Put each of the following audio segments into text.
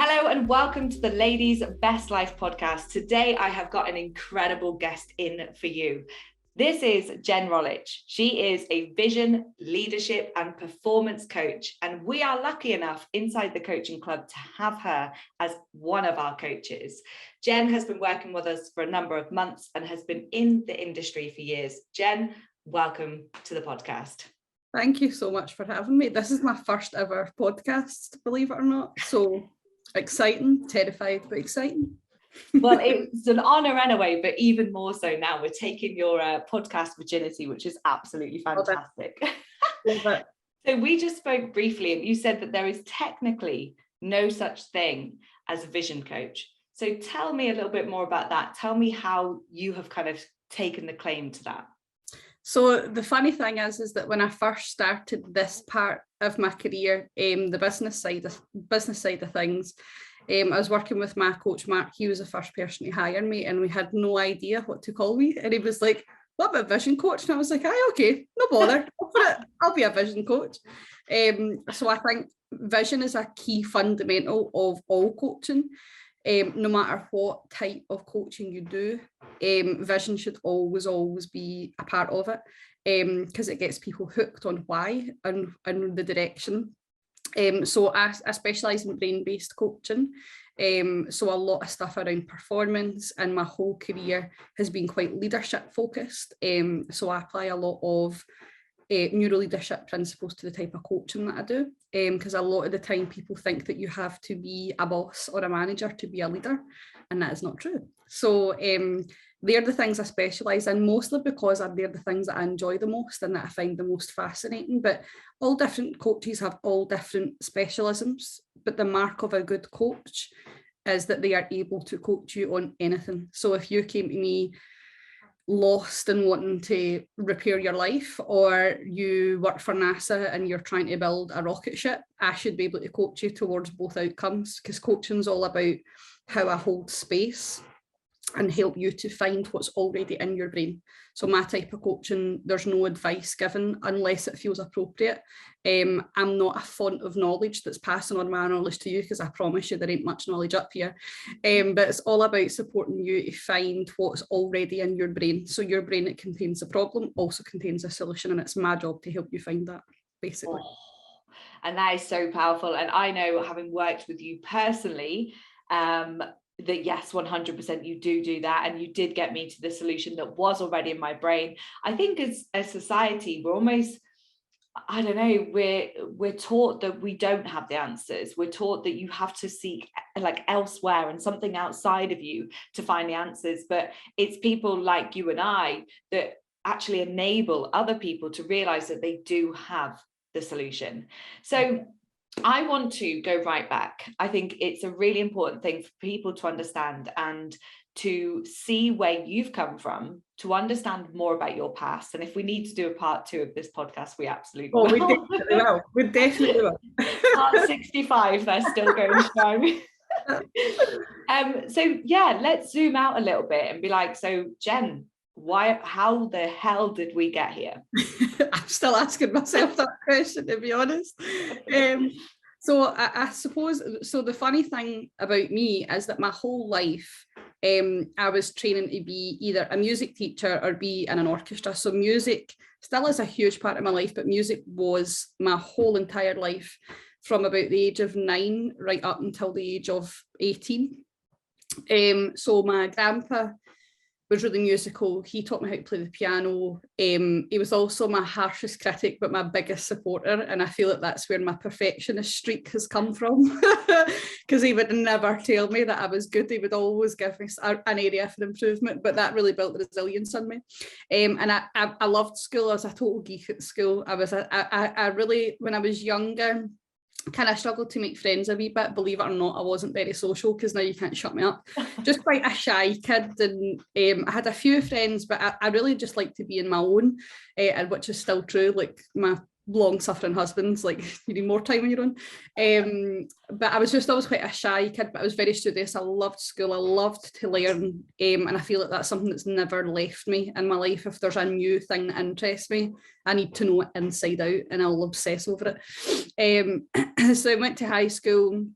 Hello and welcome to the Ladies Best Life podcast. Today I have got an incredible guest in for you. This is Jen Rolwich. She is a vision, leadership and performance coach, and we are lucky enough inside the coaching club to have her as one of our coaches. Jen has been working with us for a number of months and has been in the industry for years. Jen, welcome to the podcast. Thank you so much for having me. This is my first ever podcast, believe it or not. So exciting, terrified, but exciting. Well, it's an honor anyway, but even more so now. We're taking your podcast virginity, which is absolutely fantastic. Love it. So we just spoke briefly and you said that there is technically no such thing as a vision coach. So tell me a little bit more about that. Tell me how you have kind of taken the claim to that. So the funny thing is that when I first started this part of my career, the business side of things, I was working with my coach Mark. He was the first person to hire me, and we had no idea what to call me. And he was like, "What about vision coach?" And I was like, "Aye, okay, no bother. I'll be a vision coach." So I think vision is a key fundamental of all coaching. No matter what type of coaching you do, vision should always be a part of it, because it gets people hooked on why and the direction. So I specialise in brain-based coaching, so a lot of stuff around performance, and my whole career has been quite leadership focused. So I apply a lot of neuro leadership principles to the type of coaching that I do, because a lot of the time people think that you have to be a boss or a manager to be a leader, and that is not true. So they're the things I specialise in, mostly because they're the things that I enjoy the most and that I find the most fascinating. But all different coaches have all different specialisms, but the mark of a good coach is that they are able to coach you on anything. So if you came to me lost and wanting to repair your life, or you work for NASA and you're trying to build a rocket ship, I should be able to coach you towards both outcomes, because coaching is all about how I hold space and help you to find what's already in your brain. So my type of coaching, there's no advice given unless it feels appropriate. I'm not a font of knowledge that's passing on my knowledge to you, because I promise you there ain't much knowledge up here. But it's all about supporting you to find what's already in your brain. So your brain that contains a problem also contains a solution, and it's my job to help you find that, basically. Oh, and that is so powerful. And I know, having worked with you personally, that yes, 100% you do that, and you did get me to the solution that was already in my brain. I think as a society, we're almost, I don't know, we're taught that we don't have the answers. We're taught that you have to seek like elsewhere and something outside of you to find the answers. But it's people like you and I that actually enable other people to realize that they do have the solution. So I want to go right back. I think it's a really important thing for people to understand and to see where you've come from, to understand more about your past. And if we need to do a part 2 of this podcast, we absolutely will. We definitely will. We definitely will. Part 65, they're still going strong. So yeah, let's zoom out a little bit and be like, so Jen, how the hell did we get here? I'm still asking myself that question, to be honest. So I suppose, so the funny thing about me is that my whole life, I was training to be either a music teacher or be in an orchestra. So music still is a huge part of my life, but music was my whole entire life, from about the age of 9 right up until the age of 18. So my grandpa was really musical. He taught me how to play the piano. He was also my harshest critic, but my biggest supporter. And I feel that that's where my perfectionist streak has come from, because he would never tell me that I was good. He would always give me an area for improvement, but that really built resilience in me. And I loved school. I was a total geek at school. I really, when I was younger, kind of struggled to make friends a wee bit. Believe it or not, I wasn't very social, because now you can't shut me up. Just quite a shy kid, and I had a few friends, but I really just like to be in my own, and which is still true. Like my long-suffering husband's like, you need more time on your own. But I was just always quite a shy kid, but I was very studious. I loved school. I loved to learn, and I feel like that's something that's never left me in my life. If there's a new thing that interests me, I need to know it inside out, and I'll obsess over it. So I went to high school.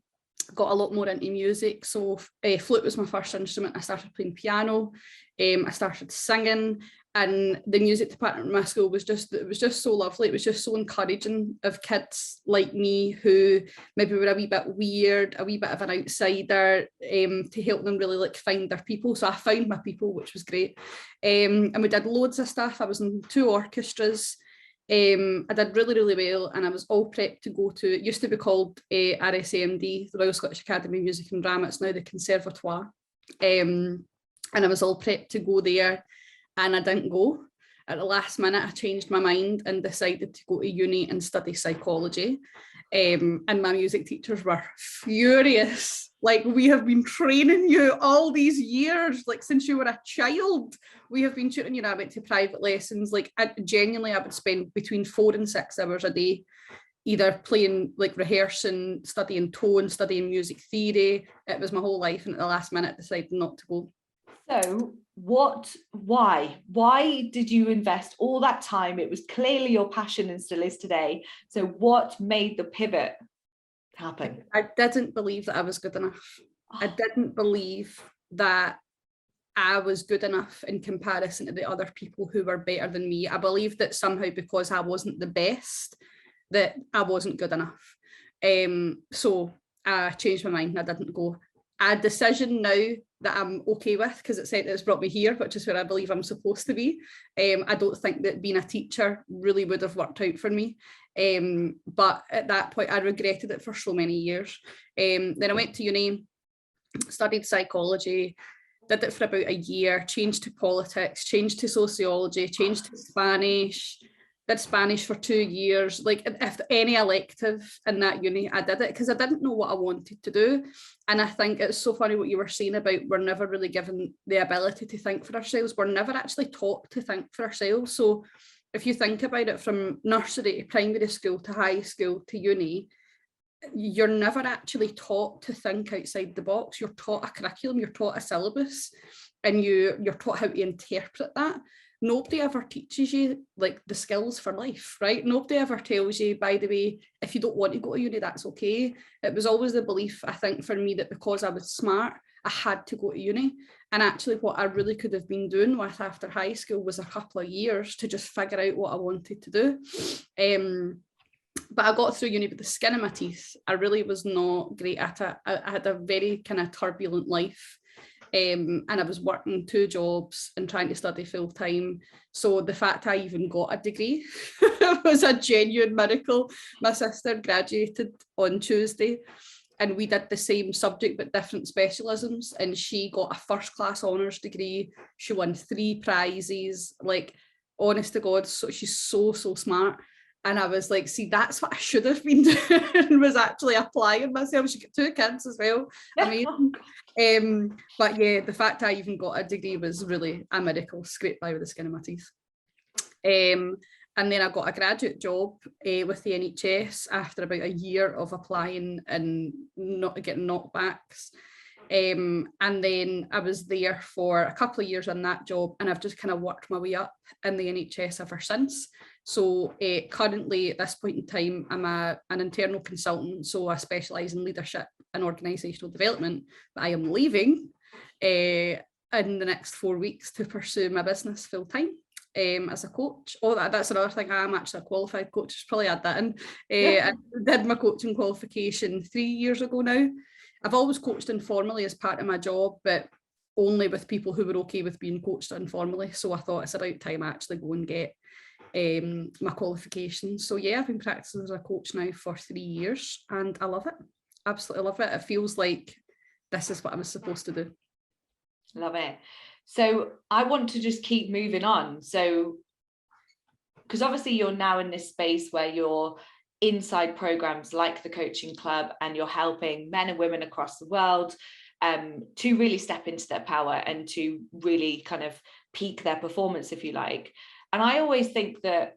got a lot more into music. So flute was my first instrument. I started playing piano. I started singing, and the music department in my school was just so lovely. It was just so encouraging of kids like me who maybe were a wee bit weird, a wee bit of an outsider, to help them really like find their people. So I found my people, which was great. And we did loads of stuff. I was in 2 orchestras. I did really, really well, and I was all prepped to go to, it used to be called RSAMD, the Royal Scottish Academy of Music and Drama. It's now the Conservatoire. And I was all prepped to go there, and I didn't go. At the last minute, I changed my mind and decided to go to uni and study psychology. And my music teachers were furious. Like, we have been training you all these years, like since you were a child. We have been tutoring you. I went to private lessons. Like, I would spend between 4 and 6 hours a day, either playing, like rehearsing, studying tone, studying music theory. It was my whole life, and at the last minute decided not to go. So why did you invest all that time? It was clearly your passion and still is today. So what made the pivot happen? I didn't believe that I was good enough. I didn't believe that I was good enough in comparison to the other people who were better than me. I believed that somehow because I wasn't the best, that I wasn't good enough. So I changed my mind and I didn't go. A decision now that I'm okay with, because it's brought me here, which is where I believe I'm supposed to be. I don't think that being a teacher really would have worked out for me. But at that point, I regretted it for so many years. Then I went to uni, studied psychology, did it for about a year, changed to politics, changed to sociology, changed to Spanish, did Spanish for 2 years. Like, if any elective in that uni, I did it because I didn't know what I wanted to do. And I think it's so funny what you were saying about we're never really given the ability to think for ourselves. We're never actually taught to think for ourselves. So if you think about it, from nursery to primary school to high school to uni, you're never actually taught to think outside the box. You're taught a curriculum, you're taught a syllabus, and you're taught how to interpret that. Nobody ever teaches you like the skills for life, right? Nobody ever tells you, by the way, if you don't want to go to uni, that's okay. It was always the belief, I think, for me, that because I was smart, I had to go to uni. And actually what I really could have been doing with after high school was a couple of years to just figure out what I wanted to do. But I got through uni with the skin in my teeth. I really was not great at it. I had a very kind of turbulent life. And I was working 2 jobs and trying to study full time. So the fact I even got a degree was a genuine miracle. My sister graduated on Tuesday and we did the same subject but different specialisms, and she got a first class honours degree. She won 3 prizes. Like, honest to God, so she's so smart. And I was like, see, that's what I should have been doing, was actually applying myself. She got 2 kids as well. Amazing. But yeah, the fact I even got a degree was really a miracle, scraped by with the skin of my teeth. And then I got a graduate job with the NHS after about a year of applying and not getting knockbacks. And then I was there for a couple of years on that job, and I've just kind of worked my way up in the NHS ever since. So currently at this point in time, I'm an internal consultant, so I specialise in leadership and organisational development, but I am leaving in the next 4 weeks to pursue my business full time. As a coach. That's another thing. I am actually a qualified coach. Just probably add that in. I did my coaching qualification 3 years ago now. I've always coached informally as part of my job, but only with people who were okay with being coached informally. So I thought it's about time I actually go and get my qualifications. So yeah, I've been practicing as a coach now for 3 years and I love it. Absolutely love it. It feels like this is what I was supposed to do. Love it. So I want to just keep moving on. So, because obviously you're now in this space where you're inside programs like the coaching club and you're helping men and women across the world to really step into their power and to really kind of peak their performance, if you like. And I always think that,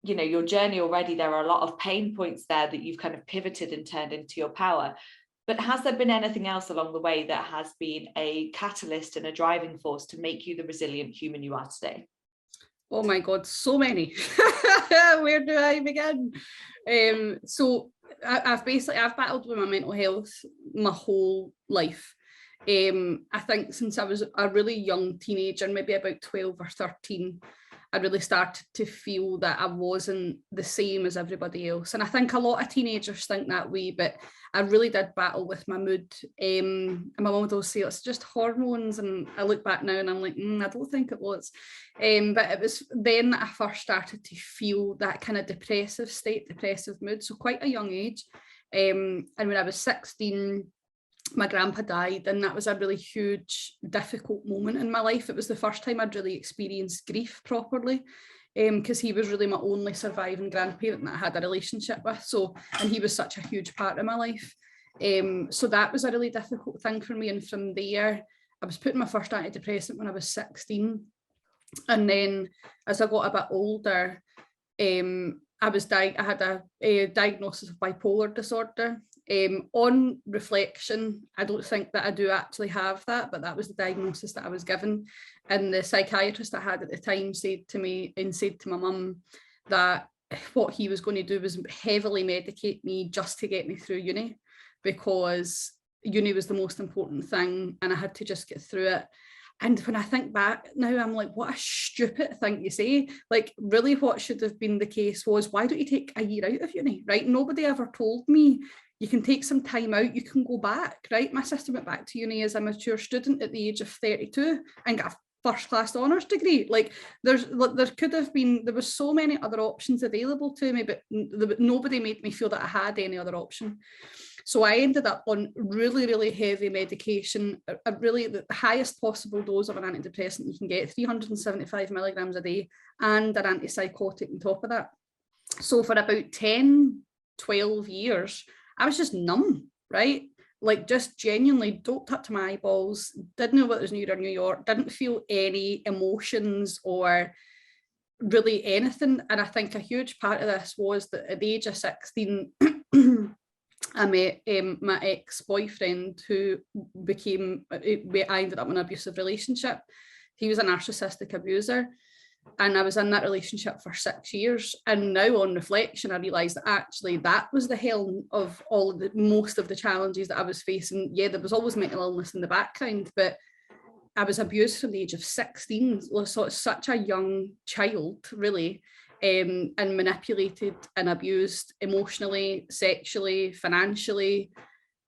you know, your journey already, there are a lot of pain points there that you've kind of pivoted and turned into your power. But has there been anything else along the way that has been a catalyst and a driving force to make you the resilient human you are today? Oh my God, so many. Where do I begin? So I've battled with my mental health my whole life. I think since I was a really young teenager, maybe about 12 or 13, I really started to feel that I wasn't the same as everybody else. And I think a lot of teenagers think that way, but I really did battle with my mood. And my mum would always say, it's just hormones. And I look back now and I'm like, I don't think it was. But it was then that I first started to feel that kind of depressive mood. So quite a young age. And when I was 16, my grandpa died, and that was a really huge, difficult moment in my life. It was the first time I'd really experienced grief properly, because he was really my only surviving grandparent that I had a relationship with. So, and he was such a huge part of my life. So that was a really difficult thing for me. And from there, I was put in my first antidepressant when I was 16. And then as I got a bit older, I had a diagnosis of bipolar disorder. On reflection, I don't think that I do actually have that, but that was the diagnosis that I was given. And the psychiatrist I had at the time said to me and said to my mum that what he was going to do was heavily medicate me just to get me through uni, because uni was the most important thing and I had to just get through it. And when I think back now, I'm like, what a stupid thing to say. Like, really what should have been the case was, why don't you take a year out of uni, right? Nobody ever told me you can take some time out, you can go back, right? My sister went back to uni as a mature student at the age of 32 and got a first-class honours degree. Like, there was so many other options available to me, but nobody made me feel that I had any other option. So I ended up on really, really heavy medication, really the highest possible dose of an antidepressant you can get, 375 milligrams a day, and an antipsychotic on top of that. So for about 10, 12 years, I was just numb, right? Like, just genuinely doped up to my eyeballs, didn't know what was New York, didn't feel any emotions or really anything. And I think a huge part of this was that at the age of 16, I met my ex-boyfriend, who I ended up in an abusive relationship. He was a narcissistic abuser, and I was in that relationship for 6 years. And now on reflection, I realised that actually that was the hell of most of the challenges that I was facing. Yeah, there was always mental illness in the background, but I was abused from the age of 16, so such a young child, really. And manipulated and abused emotionally, sexually, financially,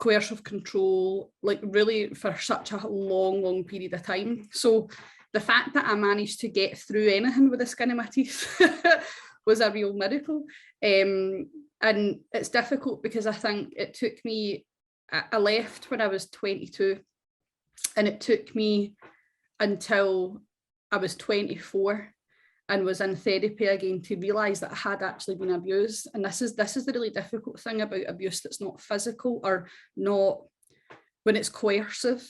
coercive control, like really for such a long period of time. So the fact that I managed to get through anything with the skin of my teeth was a real miracle. And it's difficult because I think it took me, I left when I was 22, and it took me until I was 24 and was in therapy again to realise that I had actually been abused. And this is the really difficult thing about abuse that's not physical or not when it's coercive,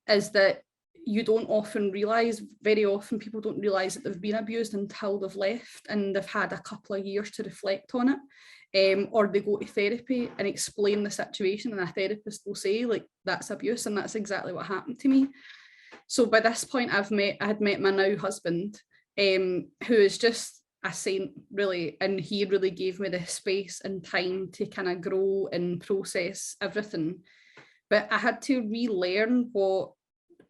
is that you don't often realise, very often people don't realise that they've been abused until they've left and they've had a couple of years to reflect on it. Or they go to therapy and explain the situation, and a therapist will say, like, that's abuse, and that's exactly what happened to me. So by this point, I had met my now husband, who is just a saint, really, and he really gave me the space and time to kind of grow and process everything. But I had to relearn what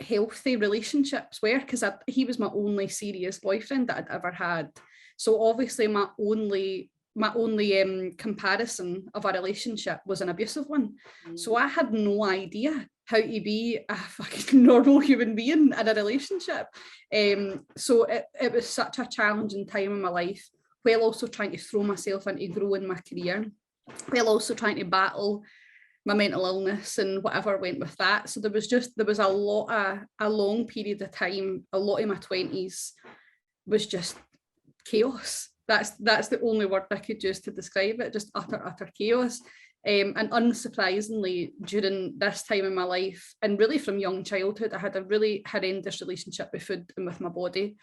healthy relationships were, because he was my only serious boyfriend that I'd ever had. So obviously my only comparison of a relationship was an abusive one. So I had no idea how to be a fucking normal human being in a relationship. So it was such a challenging time in my life, while also trying to throw myself into growing my career, while also trying to battle my mental illness and whatever went with that. So there was a long period of time, a lot of my 20s was just chaos. That's the only word I could use to describe it, just utter chaos. And unsurprisingly, during this time in my life, and really from young childhood, I had a really horrendous relationship with food and with my body.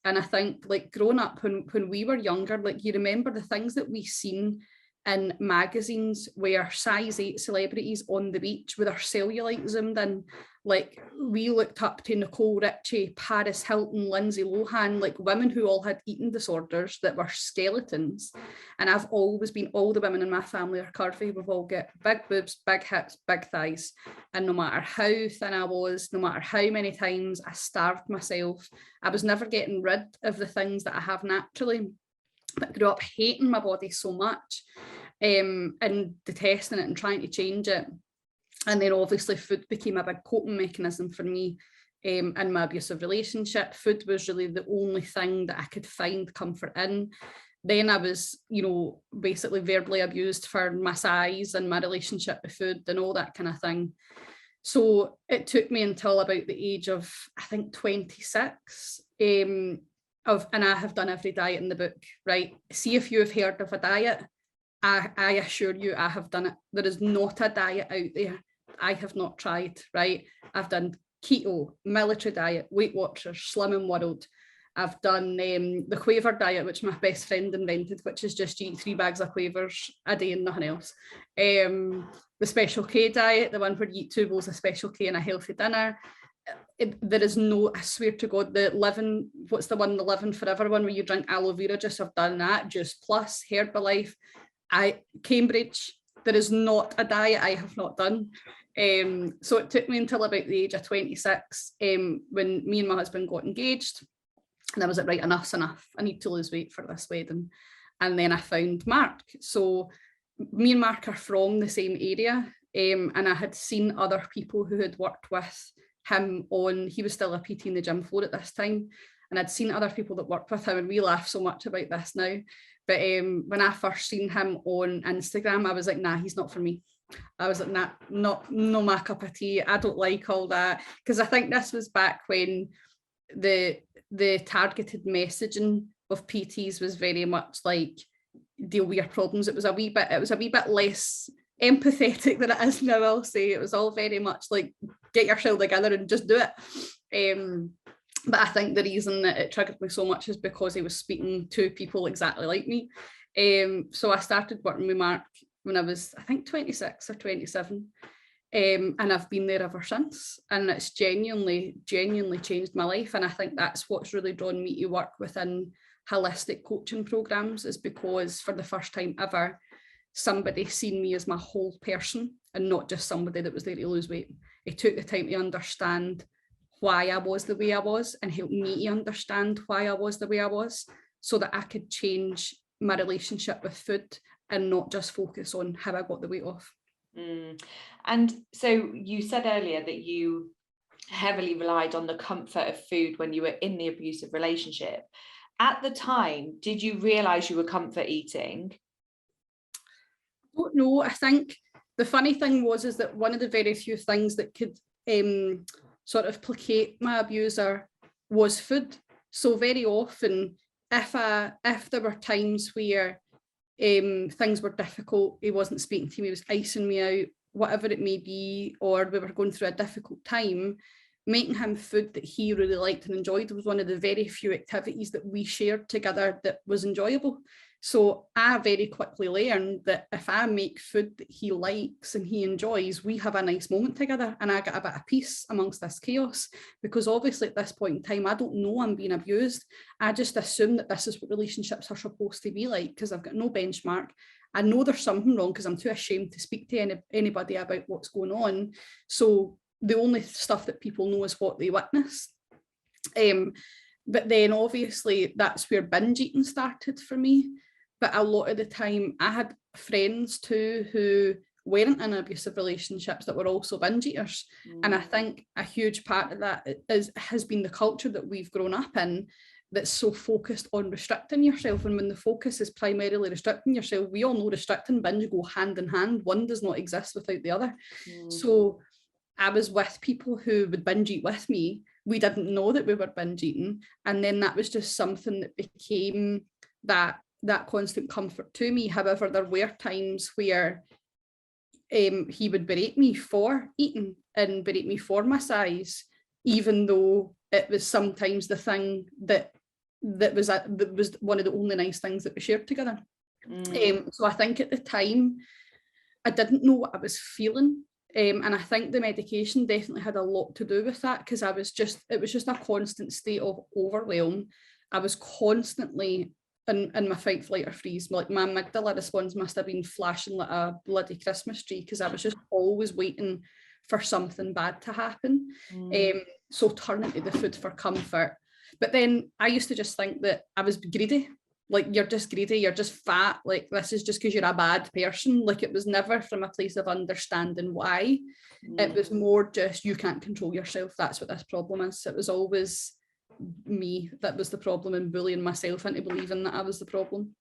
And I think, like, growing up when we were younger, like, you remember the things that we seen in magazines where size 8 celebrities on the beach with their cellulite zoomed in. Like, we looked up to Nicole Richie, Paris Hilton, Lindsay Lohan, like women who all had eating disorders that were skeletons. And I've always been, all the women in my family are curvy. We've all got big boobs, big hips, big thighs. And no matter how thin I was, no matter how many times I starved myself, I was never getting rid of the things that I have naturally. But I grew up hating my body so much, and detesting it and trying to change it. And then obviously food became a big coping mechanism for me in my abusive relationship. Food was really the only thing that I could find comfort in. Then I was, you know, basically verbally abused for my size and my relationship with food and all that kind of thing. So it took me until about the age of, I think, 26, and I have done every diet in the book, right? See if you have heard of a diet. I assure you I have done it. There is not a diet out there I have not tried, right? I've done keto, military diet, Weight Watchers, Slimming World. I've done the Quaver diet, which my best friend invented, which is just you eat 3 bags of Quavers a day and nothing else. The Special K diet, the one where you eat 2 bowls of Special K and a healthy dinner. There is no, I swear to God, the Living, what's the one, the Living Forever one where you drink aloe vera juice, I've done that, Juice Plus, Herbalife. Cambridge, there is not a diet I have not done. So it took me until about the age of 26 when me and my husband got engaged, and I was like, right, enough's enough. I need to lose weight for this wedding. And then I found Mark. So me and Mark are from the same area, and I had seen other people who had worked with him on, he was still a PT in the gym floor at this time, and I'd seen other people that worked with him, and we laugh so much about this now. But when I first seen him on Instagram, I was like, nah, he's not for me. I was like, nah, no my cup of tea. I don't like all that. Because I think this was back when the targeted messaging of PTs was very much like, deal with your problems. It was a wee bit less empathetic than it is now, I'll say. It was all very much like, get yourself together and just do it. But I think the reason that it triggered me so much is because he was speaking to people exactly like me. So I started working with Mark when I was, I think, 26 or 27. And I've been there ever since. And it's genuinely changed my life. And I think that's what's really drawn me to work within holistic coaching programs, is because for the first time ever, somebody seen me as my whole person and not just somebody that was there to lose weight. It took the time to understand why I was the way I was and help me to understand why I was the way I was, so that I could change my relationship with food and not just focus on how I got the weight off. And so you said earlier that you heavily relied on the comfort of food when you were in the abusive relationship. At the time, did you realize you were comfort eating? I don't know. I think the funny thing is that one of the very few things that could sort of placate my abuser was food. So very often, if there were times where things were difficult, he wasn't speaking to me, he was icing me out, whatever it may be, or we were going through a difficult time, making him food that he really liked and enjoyed was one of the very few activities that we shared together that was enjoyable. So I very quickly learned that if I make food that he likes and he enjoys, we have a nice moment together and I get a bit of peace amongst this chaos, because obviously at this point in time, I don't know I'm being abused. I just assume that this is what relationships are supposed to be like because I've got no benchmark. I know there's something wrong because I'm too ashamed to speak to anybody about what's going on. So the only stuff that people know is what they witness. But then obviously that's where binge eating started for me. But a lot of the time I had friends too who weren't in abusive relationships that were also binge eaters. And I think a huge part of that has been the culture that we've grown up in that's so focused on restricting yourself. And when the focus is primarily restricting yourself, we all know restrict and binge go hand in hand. One does not exist without the other. So I was with people who would binge eat with me. We didn't know that we were binge eating. And then that was just something that became that constant comfort to me. However, there were times where he would berate me for eating and berate me for my size, even though it was sometimes the thing that was one of the only nice things that we shared together. So I think at the time, I didn't know what I was feeling. And I think the medication definitely had a lot to do with that, because it was just a constant state of overwhelm. I was constantly in my fight, flight or freeze. Like my amygdala response must have been flashing like a bloody Christmas tree, because I was just always waiting for something bad to happen. So turning to the food for comfort. But then I used to just think that I was greedy. Like, you're just greedy, you're just fat, like this is just because you're a bad person. Like, it was never from a place of understanding why. It was more just, you can't control yourself, that's what this problem is. It was always me that was the problem, and bullying myself into believing that I was the problem.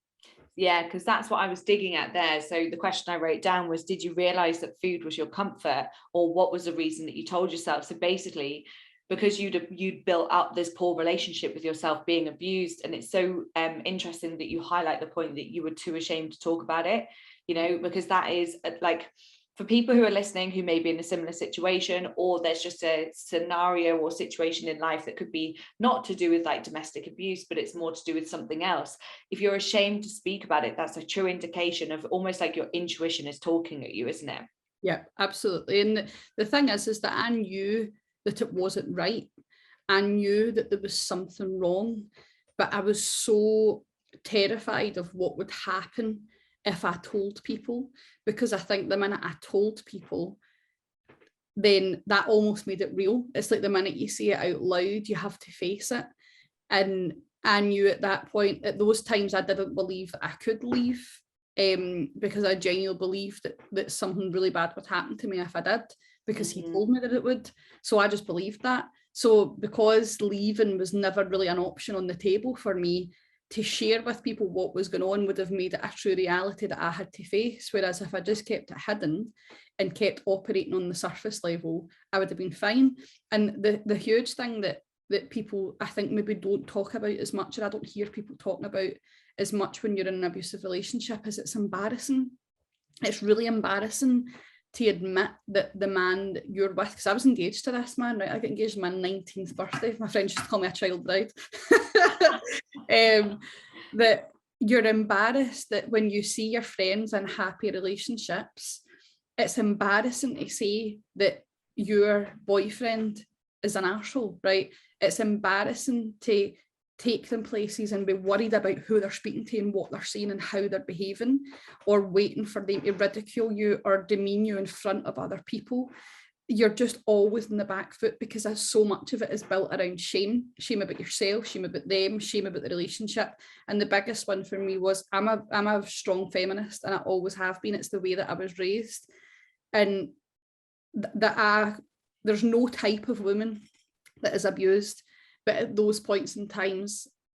Yeah, because that's what I was digging at there. So the question I wrote down was, did you realize that food was your comfort, or what was the reason that you told yourself? So basically, because you'd built up this poor relationship with yourself, being abused. And it's so interesting that you highlight the point that you were too ashamed to talk about it, you know, because that is like, for people who are listening who may be in a similar situation, or there's just a scenario or situation in life that could be not to do with like domestic abuse, but it's more to do with something else. If you're ashamed to speak about it, that's a true indication of almost like your intuition is talking at you, isn't it? Yeah, absolutely. And the thing is that I knew that it wasn't right. I knew that there was something wrong, but I was so terrified of what would happen if I told people, because I think the minute I told people, then that almost made it real. It's like the minute you say it out loud, you have to face it. And I knew at that point, at those times, I didn't believe that I could leave, because I genuinely believed that something really bad would happen to me if I did, because he told me that it would. So I just believed that. So because leaving was never really an option on the table for me, to share with people what was going on would have made it a true reality that I had to face. Whereas if I just kept it hidden and kept operating on the surface level, I would have been fine. And the huge thing that people, I think, maybe don't talk about as much, and I don't hear people talking about as much when you're in an abusive relationship, is it's embarrassing. It's really embarrassing to admit that the man that you're with, because I was engaged to this man, right? I got engaged on my 19th birthday. My friends used to call me a child bride. That you're embarrassed that when you see your friends in happy relationships, it's embarrassing to say that your boyfriend is an arsehole, right? It's embarrassing to take them places and be worried about who they're speaking to and what they're saying and how they're behaving, or waiting for them to ridicule you or demean you in front of other people. You're just always in the back foot, because so much of it is built around shame about yourself, shame about them, shame about the relationship. And the biggest one for me was, I'm a strong feminist, and I always have been. It's the way that I was raised, and there's no type of woman that is abused. But at those points in time,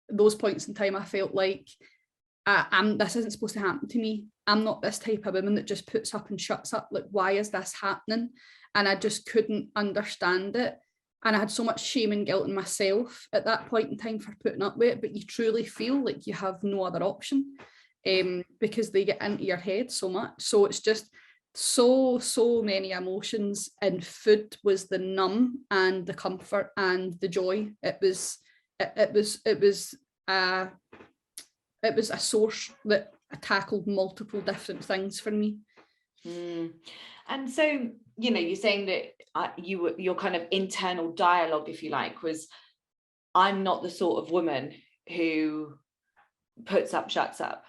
I felt like this isn't supposed to happen to me. I'm not this type of woman that just puts up and shuts up. Like, why is this happening? And I just couldn't understand it. And I had so much shame and guilt in myself at that point in time for putting up with it. But you truly feel like you have no other option, because they get into your head so much. So it's just so many emotions, and food was the numb and the comfort and the joy. It was a source that tackled multiple different things for me. And so, you know, you're saying that your kind of internal dialogue, if you like, was, I'm not the sort of woman who puts up, shuts up.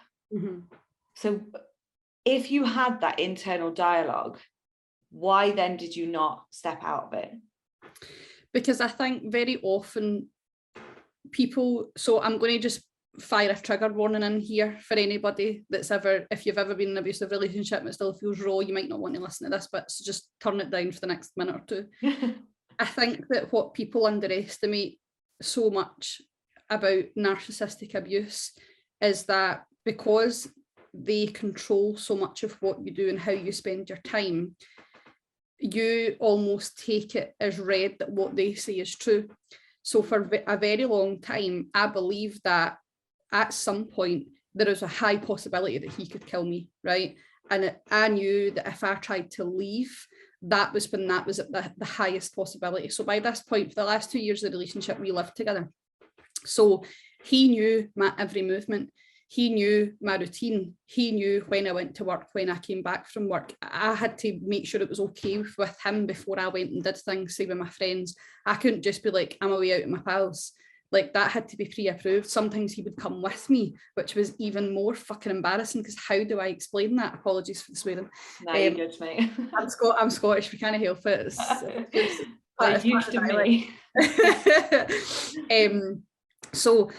So if you had that internal dialogue, why then did you not step out of it? Because I think very often people, so I'm going to just fire a trigger warning in here for anybody that's ever, if you've ever been in an abusive relationship and it still feels raw, you might not want to listen to this, but so just turn it down for the next minute or two. I think that what people underestimate so much about narcissistic abuse is that because they control so much of what you do and how you spend your time, you almost take it as read that what they say is true. So for a very long time, I believed that at some point there was a high possibility that he could kill me, right? And I knew that if I tried to leave, that was when that was at the highest possibility. So by this point, for the last 2 years of the relationship, we lived together. So he knew my every movement. He knew my routine. He knew when I went to work, when I came back from work. I had to make sure it was okay with him before I went and did things, say with my friends. I couldn't just be like, I'm away out with my pals. Like, that had to be pre-approved. Sometimes he would come with me, which was even more fucking embarrassing, because how do I explain that? Apologies for the swearing. No, you're good, mate. I'm Scottish, we can't help it. They're used to me. So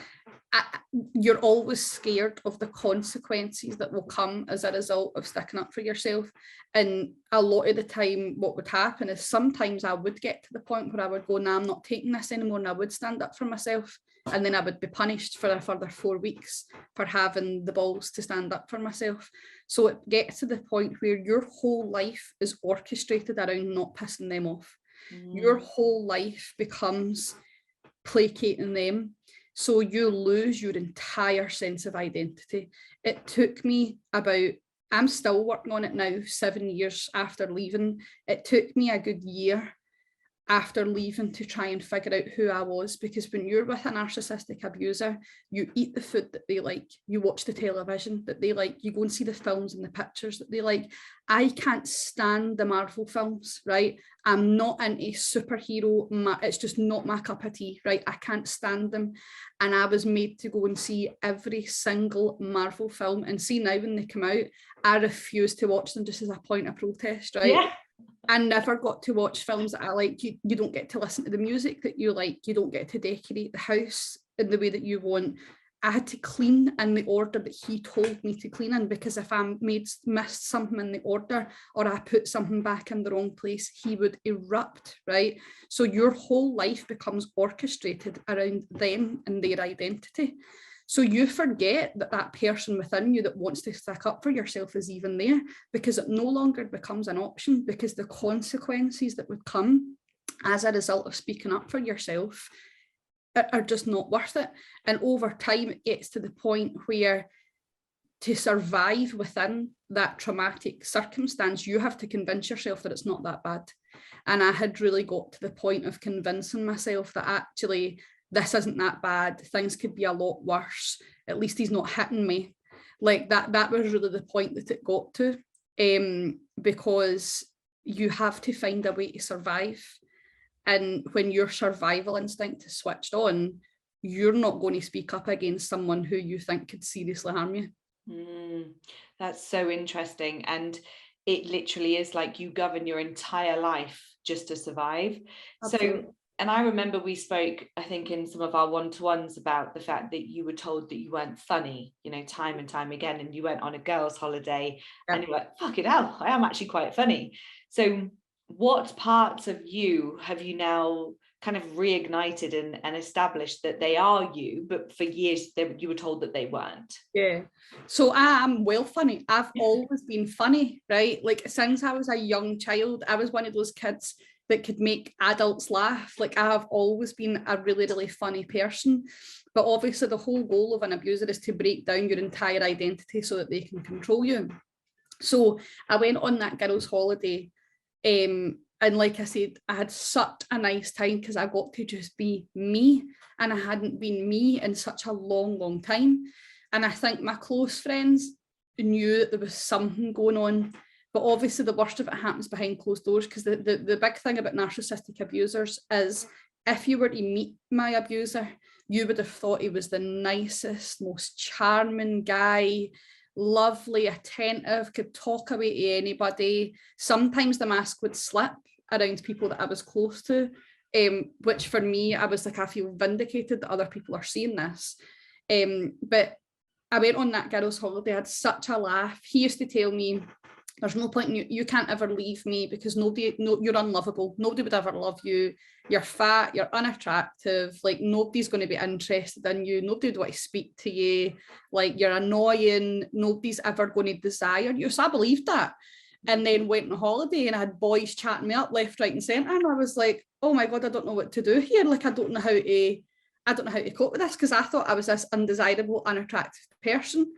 you're always scared of the consequences that will come as a result of sticking up for yourself. And a lot of the time what would happen is sometimes I would get to the point where I would go, nah, I'm not taking this anymore, and I would stand up for myself, and then I would be punished for a further 4 weeks for having the balls to stand up for myself. So it gets to the point where your whole life is orchestrated around not pissing them off. Your whole life becomes placating them. So you lose your entire sense of identity. It took me I'm still working on it now, 7 years after leaving. It took me a good year after leaving to try and figure out who I was, because when you're with a narcissistic abuser, you eat the food that they like, you watch the television that they like, you go and see the films and the pictures that they like. I can't stand the Marvel films, right? I'm not into superhero, it's just not my cup of tea, right? I can't stand them. And I was made to go and see every single Marvel film, and see now when they come out, I refuse to watch them just as a point of protest, right? Yeah. I never got to watch films that I like. You don't get to listen to the music that you like. You don't get to decorate the house in the way that you want. I had to clean in the order that he told me to clean in, because if I missed something in the order, or I put something back in the wrong place, he would erupt, right? So your whole life becomes orchestrated around them and their identity. So you forget that that person within you that wants to stick up for yourself is even there, because it no longer becomes an option, because the consequences that would come as a result of speaking up for yourself are just not worth it. And over time, it gets to the point where to survive within that traumatic circumstance, you have to convince yourself that it's not that bad. And I had really got to the point of convincing myself that actually this isn't that bad, things could be a lot worse, at least he's not hitting me. Like that was really the point that it got to, because you have to find a way to survive. And when your survival instinct is switched on, you're not going to speak up against someone who you think could seriously harm you. That's so interesting. And it literally is like you govern your entire life just to survive. Absolutely. So, and I remember we spoke, I think, in some of our one-to-ones about the fact that you were told that you weren't funny, you know, time and time again, and you went on a girls' holiday and you were like, fucking hell, I am actually quite funny. So what parts of you have you now kind of reignited and established that they are you, but for years you were told that they weren't? Yeah, so I am well funny. I've always been funny, right? Like since I was a young child, I was one of those kids that could make adults laugh. Like I have always been a really, really funny person. But obviously the whole goal of an abuser is to break down your entire identity so that they can control you. So I went on that girls' holiday, and like I said, I had such a nice time because I got to just be me, and I hadn't been me in such a long, long time. And I think my close friends knew that there was something going on, but obviously the worst of it happens behind closed doors, because the big thing about narcissistic abusers is if you were to meet my abuser, you would have thought he was the nicest, most charming guy, lovely, attentive, could talk away to anybody. Sometimes the mask would slip around people that I was close to, which for me, I was like, I feel vindicated that other people are seeing this. But I went on that girls' holiday, I had such a laugh. He used to tell me, there's no point in you can't ever leave me because you're unlovable. Nobody would ever love you. You're fat, you're unattractive, like nobody's going to be interested in you. Nobody would want to speak to you. Like you're annoying. Nobody's ever going to desire you. So I believed that. And then went on a holiday and I had boys chatting me up left, right and centre. And I was like, oh my God, I don't know what to do here. Like I don't know how to cope with this, because I thought I was this undesirable, unattractive person.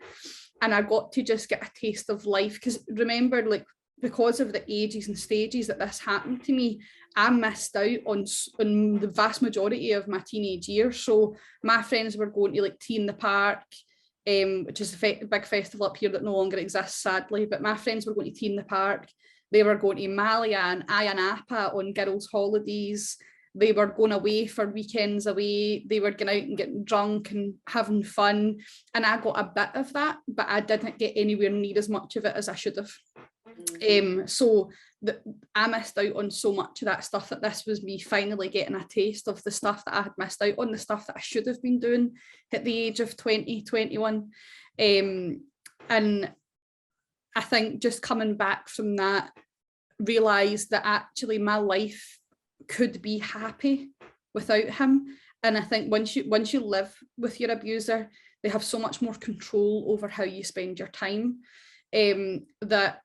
And I got to just get a taste of life, because remember, like, because of the ages and stages that this happened to me, I missed out on the vast majority of my teenage years. So my friends were going to like tea in the park, which is a big festival up here that no longer exists, sadly. But my friends were going to Tea in the Park. They were going to Malia and Ayia Napa on girls' holidays. They were going away for weekends away. They were going out and getting drunk and having fun. And I got a bit of that, but I didn't get anywhere near as much of it as I should have. So I missed out on so much of that stuff, that this was me finally getting a taste of the stuff that I had missed out on, the stuff that I should have been doing at the age of 20, 21. And I think just coming back from that, realised that actually my life could be happy without him. And I think once you live with your abuser, they have so much more control over how you spend your time, that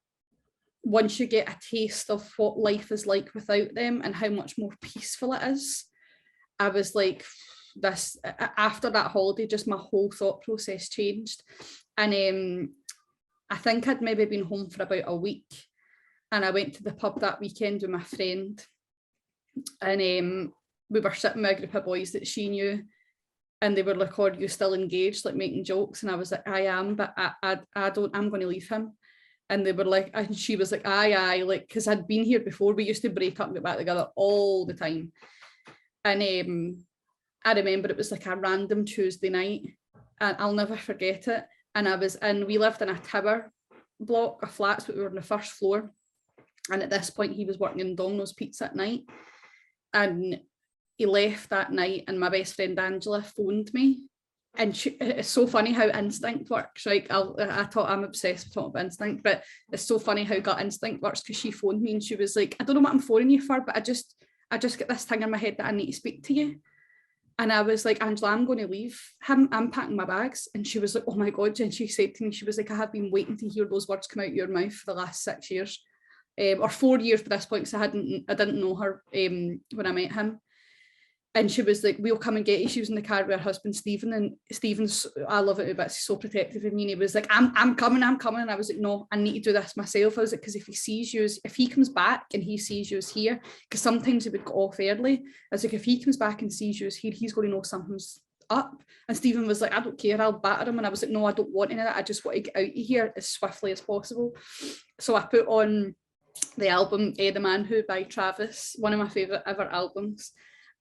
once you get a taste of what life is like without them and how much more peaceful it is, I was like, this, after that holiday, just my whole thought process changed. And I think I'd maybe been home for about a week, and I went to the pub that weekend with my friend, and we were sitting with a group of boys that she knew, and they were like, "Oh, are you still engaged?" Like making jokes, and I was like, "I am, but I don't. I'm going to leave him." And they were like, and she was like, "Aye," like, because I'd been here before. We used to break up and get back together all the time. And I remember it was like a random Tuesday night, and I'll never forget it. And we lived in a tower block of flats, but we were on the first floor. And at this point, he was working in Domino's Pizza at night. And he left that night, and my best friend Angela phoned me. And it's so funny how instinct works. Like I'm obsessed with talking about instinct, but it's so funny how gut instinct works, because she phoned me and she was like, "I don't know what I'm phoning you for, but I just get this thing in my head that I need to speak to you." And I was like, "Angela, I'm going to leave him. I'm packing my bags." And she was like, "Oh my God." And she said to me, she was like, "I have been waiting to hear those words come out your mouth for the last 6 years. Or 4 years by this point, because I didn't know her when I met him." And she was like, "We'll come and get you." She was in the car with her husband Stephen, and Stephen's, I love it, but he's so protective of me. And he was like, I'm coming. And I was like, "No, I need to do this myself." I was like, "Because if he comes back and he sees you as here," because sometimes he would go off early. I was like, "If he comes back and sees you as here, he's going to know something's up." And Stephen was like, "I don't care, I'll batter him." And I was like, "No, I don't want any of that. I just want to get out of here as swiftly as possible." So I put on the album The Man Who by Travis, one of my favourite ever albums.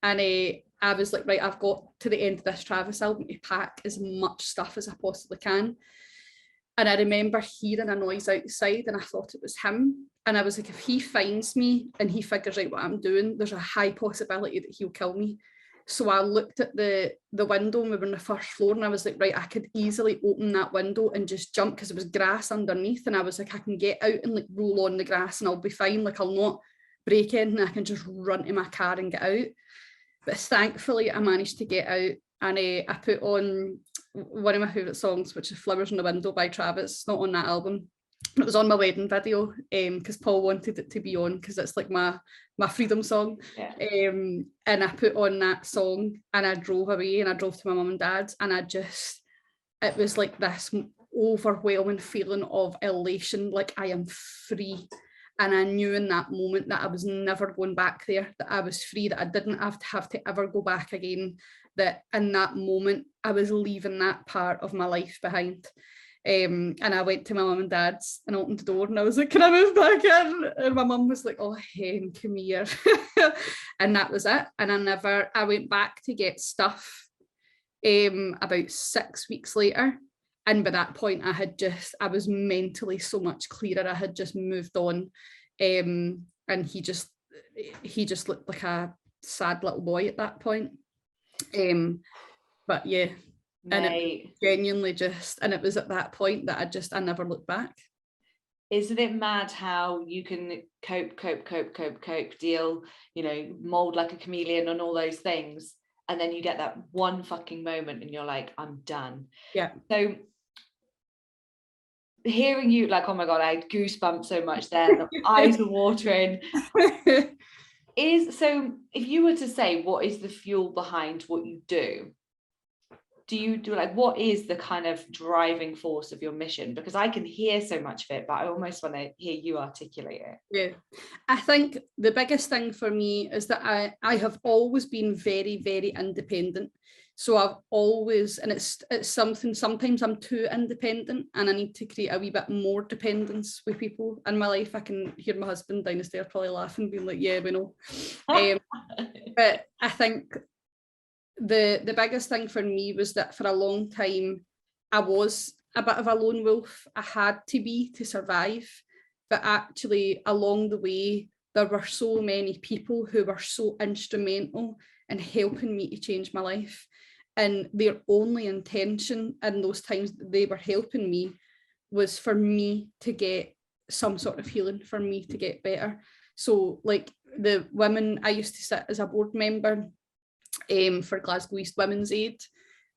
And I was like, right, I've got to the end of this Travis album to pack as much stuff as I possibly can. And I remember hearing a noise outside, and I thought it was him. And I was like, if he finds me and he figures out what I'm doing, there's a high possibility that he'll kill me. So I looked at the window, and we were on the first floor, and I was like, right, I could easily open that window and just jump, because there was grass underneath. And I was like, I can get out and like roll on the grass and I'll be fine. Like, I'll not break in, and I can just run to my car and get out. But thankfully I managed to get out, and I put on one of my favourite songs, which is Flowers in the Window by Travis. It's not on that album. It was on my wedding video, because Paul wanted it to be on, because it's like my freedom song. Yeah. And I put on that song, and I drove away, and I drove to my mum and dad's, and it was like this overwhelming feeling of elation, like I am free. And I knew in that moment that I was never going back there, that I was free, that I didn't have to ever go back again, that in that moment I was leaving that part of my life behind. And I went to my mum and dad's and opened the door, and I was like, "Can I move back in?" And my mum was like, "Oh, Hen, come here." And that was it. And I went back to get stuff about 6 weeks later. And by that point, I was mentally so much clearer. I had just moved on. And he just looked like a sad little boy at that point. But yeah, and it genuinely and it was at that point that I never looked back. Isn't it mad how you can cope, deal, mold like a chameleon and all those things, and then you get that one fucking moment and you're like, I'm done. Yeah. So hearing you, like, oh my God, I had goosebumps so much there, the eyes were watering. So if you were to say, what is the fuel behind what you do you do, like, what is the kind of driving force of your mission? Because I can hear so much of it, but I almost want to hear you articulate it. Yeah, I think the biggest thing for me is that I have always been very, very independent. So I've always, and it's something, sometimes I'm too independent and I need to create a wee bit more dependence with people in my life. I can hear my husband down the stairs probably laughing, being like, yeah, we know. But I think the biggest thing for me was that for a long time, I was a bit of a lone wolf. I had to be to survive. But actually, along the way, there were so many people who were so instrumental in helping me to change my life. And their only intention in those times that they were helping me was for me to get some sort of healing, for me to get better. So like the women, I used to sit as a board member for Glasgow East Women's Aid,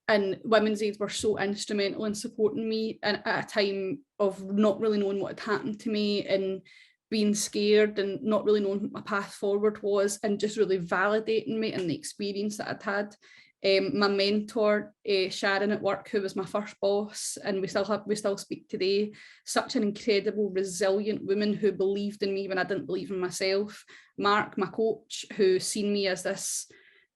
and Women's Aid were so instrumental in supporting me at a time of not really knowing what had happened to me and being scared and not really knowing what my path forward was, and just really validating me and the experience that I'd had. My mentor, Sharon at work, who was my first boss, and we still speak today, such an incredible, resilient woman who believed in me when I didn't believe in myself. Mark, my coach, who seen me as this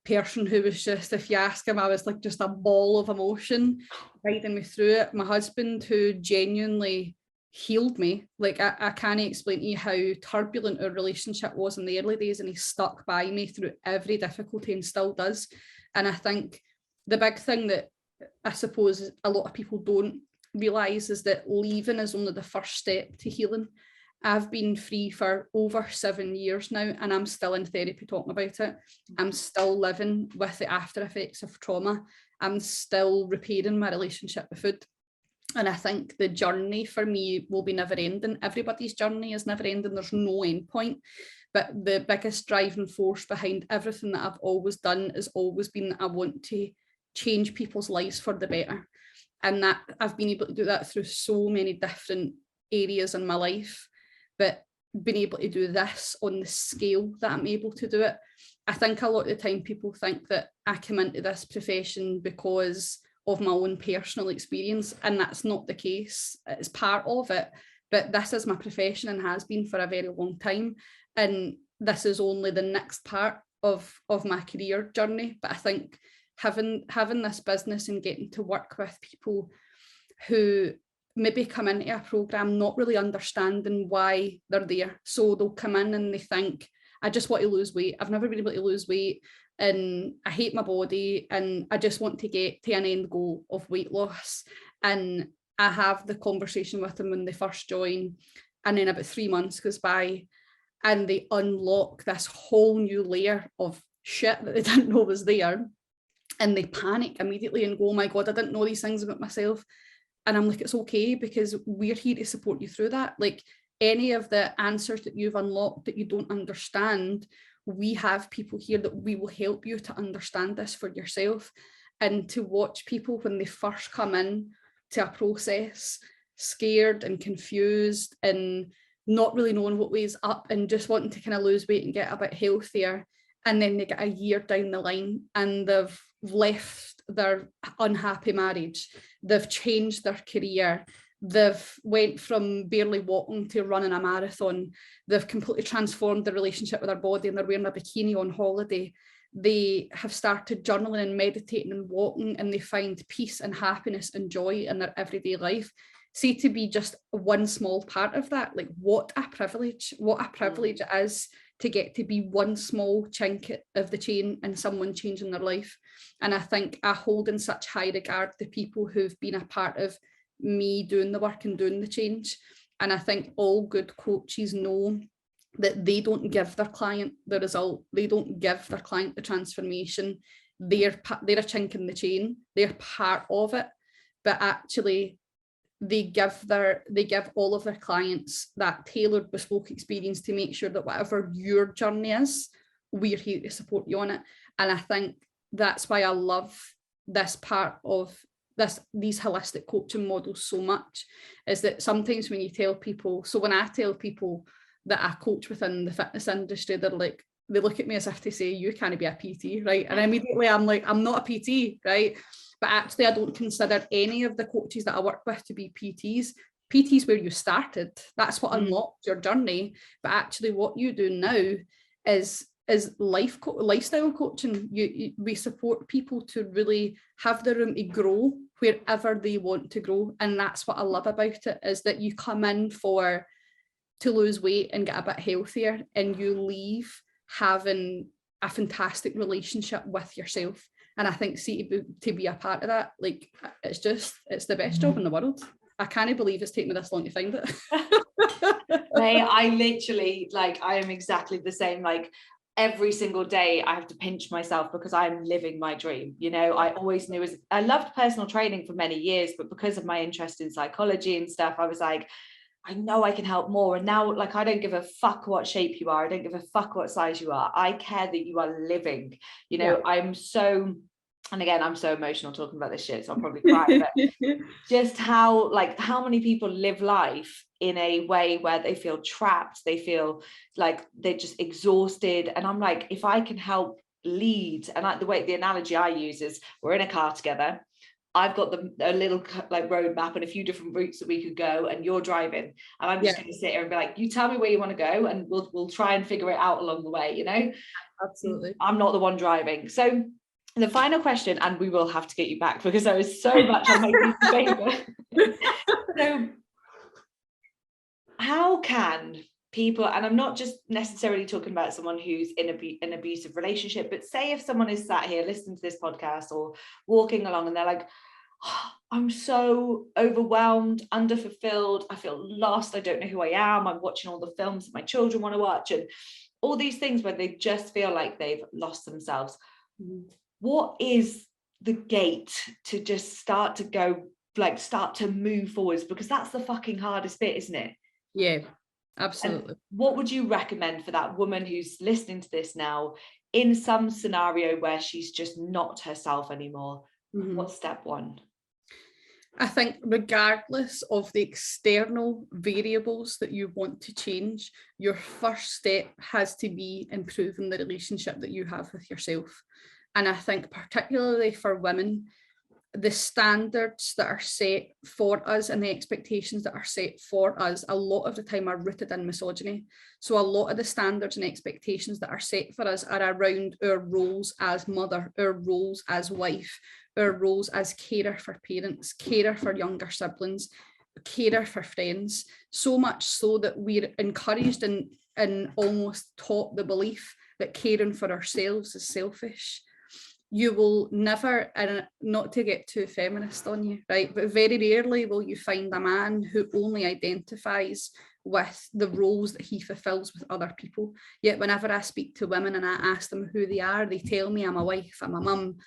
person who was just, if you ask him, I was like just a ball of emotion, guiding me through it. My husband, who genuinely healed me. Like I can't explain to you how turbulent our relationship was in the early days, and he stuck by me through every difficulty and still does. And I think the big thing that I suppose a lot of people don't realise is that leaving is only the first step to healing. I've been free for over 7 years now, and I'm still in therapy talking about it. I'm still living with the after effects of trauma. I'm still repairing my relationship with food. And I think the journey for me will be never ending. Everybody's journey is never ending. There's no end point. But the biggest driving force behind everything that I've always done has always been that I want to change people's lives for the better. And that I've been able to do that through so many different areas in my life. But being able to do this on the scale that I'm able to do it, I think a lot of the time people think that I come into this profession because of my own personal experience, and that's not the case. It's part of it, but this is my profession and has been for a very long time, and this is only the next part of my career journey. But I think having this business and getting to work with people who maybe come into a program not really understanding why they're there. So they'll come in and they think, I just want to lose weight. I've never been able to lose weight, and I hate my body, and I just want to get to an end goal of weight loss. And I have the conversation with them when they first join, and then about 3 months goes by and they unlock this whole new layer of shit that they didn't know was there, and they panic immediately and go, oh my God, I didn't know these things about myself. And I'm like, it's okay, because we're here to support you through that. Like any of the answers that you've unlocked that you don't understand, we have people here that we will help you to understand this for yourself. And to watch people when they first come in to a process, scared and confused and not really knowing what way's up and just wanting to kind of lose weight and get a bit healthier. And then they get a year down the line and they've left their unhappy marriage, they've changed their career, they've went from barely walking to running a marathon, they've completely transformed their relationship with their body and they're wearing a bikini on holiday. They have started journaling and meditating and walking, and they find peace and happiness and joy in their everyday life. See, to be just one small part of that, like what a privilege it is to get to be one small chink of the chain and someone changing their life. And I think I hold in such high regard the people who've been a part of me doing the work and doing the change. And I think all good coaches know that they don't give their client the result, they don't give their client the transformation. They're a chink in the chain, they're part of it, but actually they give all of their clients that tailored bespoke experience to make sure that whatever your journey is, we're here to support you on it. And I think that's why I love this part of these holistic coaching models so much, is that sometimes when you tell people, so when I tell people that I coach within the fitness industry, they're like, they look at me as if to say, you can't be a PT, right? And immediately I'm like, I'm not a PT, right? But actually I don't consider any of the coaches that I work with to be PTs. PTs where you started, that's what unlocked your journey. But actually what you do now is is lifestyle coaching. We support people to really have the room to grow wherever they want to grow. And that's what I love about it, is that you come in to lose weight and get a bit healthier, and you leave having a fantastic relationship with yourself. And I think to be a part of that, like, it's the best job in the world. I can't believe it's taken me this long to find it. Hey, I literally, like, I am exactly the same. Like, every single day I have to pinch myself because I'm living my dream. You know, I always knew, I loved personal training for many years, but because of my interest in psychology and stuff, I was like, I know I can help more. And now, like, I don't give a fuck what shape you are. I don't give a fuck what size you are. I care that you are living. You know, yeah. And again, I'm so emotional talking about this shit, so I'll probably cry, but just how many people live life in a way where they feel trapped, they feel like they're just exhausted. And I'm like, if I can help lead, and the analogy I use is, we're in a car together. I've got a little like roadmap and a few different routes that we could go, and you're driving, and I'm just going to sit here and be like, you tell me where you want to go, and we'll try and figure it out along the way, you know. Absolutely. I'm not the one driving. So the final question, and we will have to get you back because there is so much on my piece of paper. So how can people, and I'm not just necessarily talking about someone who's in an abusive relationship, but say if someone is sat here listening to this podcast or walking along and they're like, oh, I'm so overwhelmed, underfulfilled, I feel lost, I don't know who I am, I'm watching all the films that my children want to watch, and all these things where they just feel like they've lost themselves. What is the gate to just start to move forwards? Because that's the fucking hardest bit, isn't it? Yeah, absolutely. And what would you recommend for that woman who's listening to this now in some scenario where she's just not herself anymore? What's step one? I think regardless of the external variables that you want to change, your first step has to be improving the relationship that you have with yourself. And I think particularly for women, the standards that are set for us and the expectations that are set for us a lot of the time are rooted in misogyny. So a lot of the standards and expectations that are set for us are around our roles as mother, our roles as wife, our roles as carer for parents, carer for younger siblings, carer for friends, so much so that we're encouraged and almost taught the belief that caring for ourselves is selfish. You will never, and not to get too feminist on you, right, but very rarely will you find a man who only identifies with the roles that he fulfills with other people. Yet whenever I speak to women and I ask them who they are, they tell me I'm a wife, I'm a mum,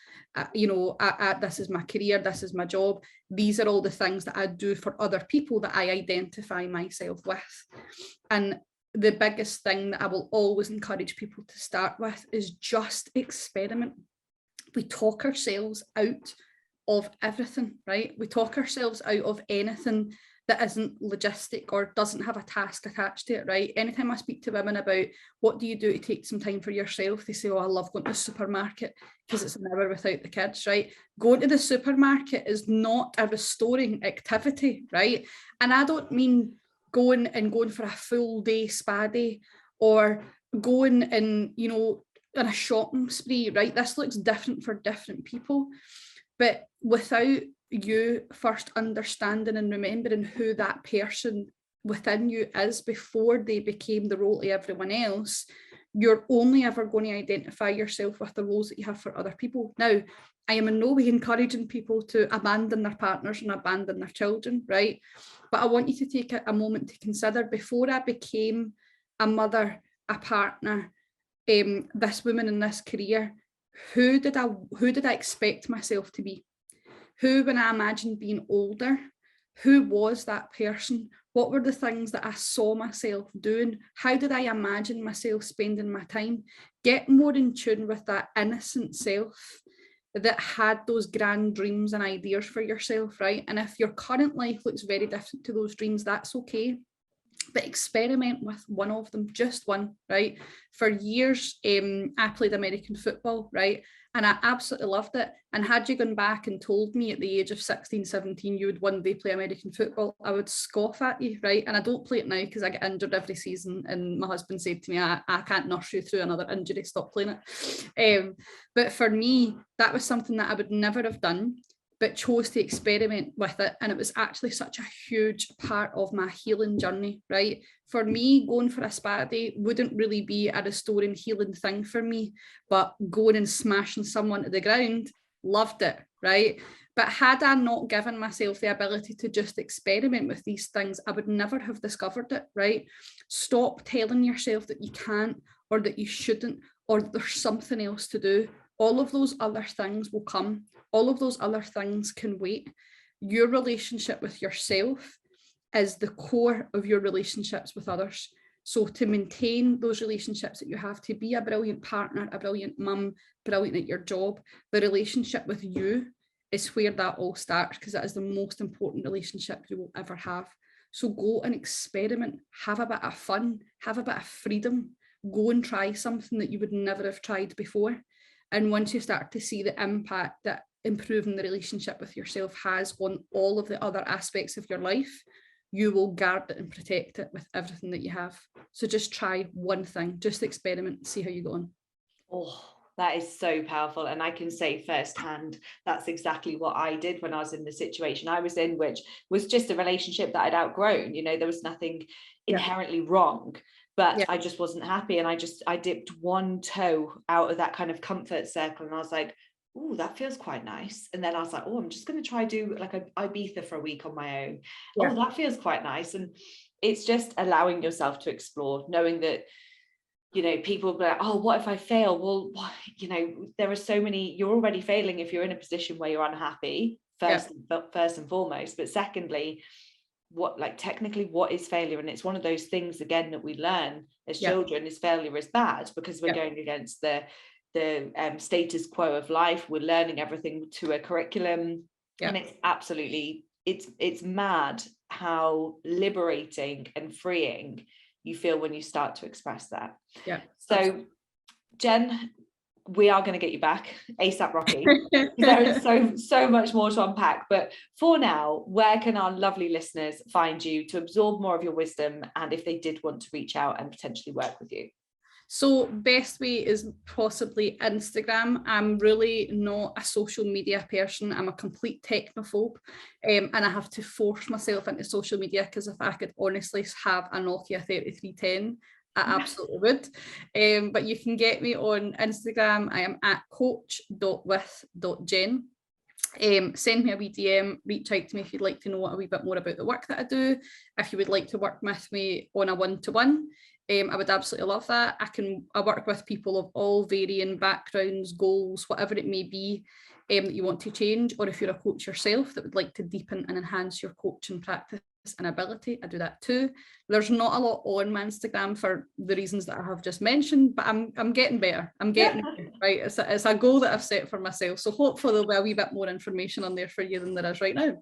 this is my career, this is my job. These are all the things that I do for other people that I identify myself with. And the biggest thing that I will always encourage people to start with is just experiment. We talk ourselves out of everything, right? We talk ourselves out of anything that isn't logistic or doesn't have a task attached to it, right? Anytime I speak to women about what do you do to take some time for yourself, they say, oh, I love going to the supermarket because it's an hour without the kids, right? Going to the supermarket is not a restoring activity, right? And I don't mean going for a full day spa day or going and, on a shopping spree, right? This looks different for different people, but without you first understanding and remembering who that person within you is before they became the role to everyone else, you're only ever going to identify yourself with the roles that you have for other people. Now, I am in no way encouraging people to abandon their partners and abandon their children, right? But I want you to take a moment to consider, before I became a mother, a partner, this woman in this career, who did I expect myself to be? Who, when I imagined being older, who was that person? What were the things that I saw myself doing? How did I imagine myself spending my time? Get more in tune with that innocent self that had those grand dreams and ideas for yourself, right? And if your current life looks very different to those dreams, that's okay. but experiment with one of them, just one, right? For years, I played American football, right? And I absolutely loved it. And had you gone back and told me at the age of 16, 17, you would one day play American football, I would scoff at you, right? And I don't play it now because I get injured every season. And my husband said to me, I can't nurse you through another injury, stop playing it. But for me, that was something that I would never have done, but chose to experiment with it. And it was actually such a huge part of my healing journey, right? For me, going for a spa day wouldn't really be a restoring, healing thing for me, but going and smashing someone to the ground, loved it, right? But had I not given myself the ability to just experiment with these things, I would never have discovered it, right? Stop telling yourself that you can't, or that you shouldn't, or that there's something else to do. All of those other things will come. All of those other things can wait. Your relationship with yourself is the core of your relationships with others. So to maintain those relationships that you have, to be a brilliant partner, a brilliant mum, brilliant at your job, the relationship with you is where that all starts, because that is the most important relationship you will ever have. So go and experiment, have a bit of fun, have a bit of freedom, go and try something that you would never have tried before. And once you start to see the impact that improving the relationship with yourself has on all of the other aspects of your life, you will guard it and protect it with everything that you have. So just try one thing, just experiment, see how you go on. Oh, that is so powerful. And I can say firsthand, that's exactly what I did when I was in the situation I was in, which was just a relationship that I'd outgrown. You know, there was nothing inherently wrong, but I just wasn't happy. And I dipped one toe out of that kind of comfort circle. And I was like, oh, that feels quite nice. And then I was like, oh, I'm just going to try do like a Ibiza for a week on my own. Oh, that feels quite nice. And it's just allowing yourself to explore, knowing that, you know, people be like, oh, what if I fail? Well, you know, there are so many, you're already failing if you're in a position where you're unhappy, first and foremost. But secondly, technically what is failure? And it's one of those things, again, that we learn as children, is failure is bad, because we're going against the status quo of life. We're learning everything to a curriculum, and it's absolutely, it's mad how liberating and freeing you feel when you start to express that. So absolutely. Jen, we are going to get you back ASAP Rocky. There is so much more to unpack, but for now, where can our lovely listeners find you to absorb more of your wisdom, and if they did want to reach out and potentially work with you? So best way is possibly Instagram. I'm really not a social media person. I'm a complete technophobe, and I have to force myself into social media, because if I could honestly have a Nokia 3310, I absolutely would. But you can get me on Instagram. I am at coach.with.jen. Send me a wee DM, reach out to me if you'd like to know a wee bit more about the work that I do. If you would like to work with me on a one-to-one, I would absolutely love that. I work with people of all varying backgrounds, goals, whatever it may be that you want to change, or if you're a coach yourself that would like to deepen and enhance your coaching practice and ability, I do that too. There's not a lot on my Instagram for the reasons that I have just mentioned, but I'm getting better. I'm getting there, right? It's a goal that I've set for myself. So hopefully there'll be a wee bit more information on there for you than there is right now.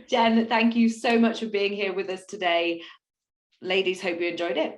Jen, thank you so much for being here with us today. Ladies, hope you enjoyed it.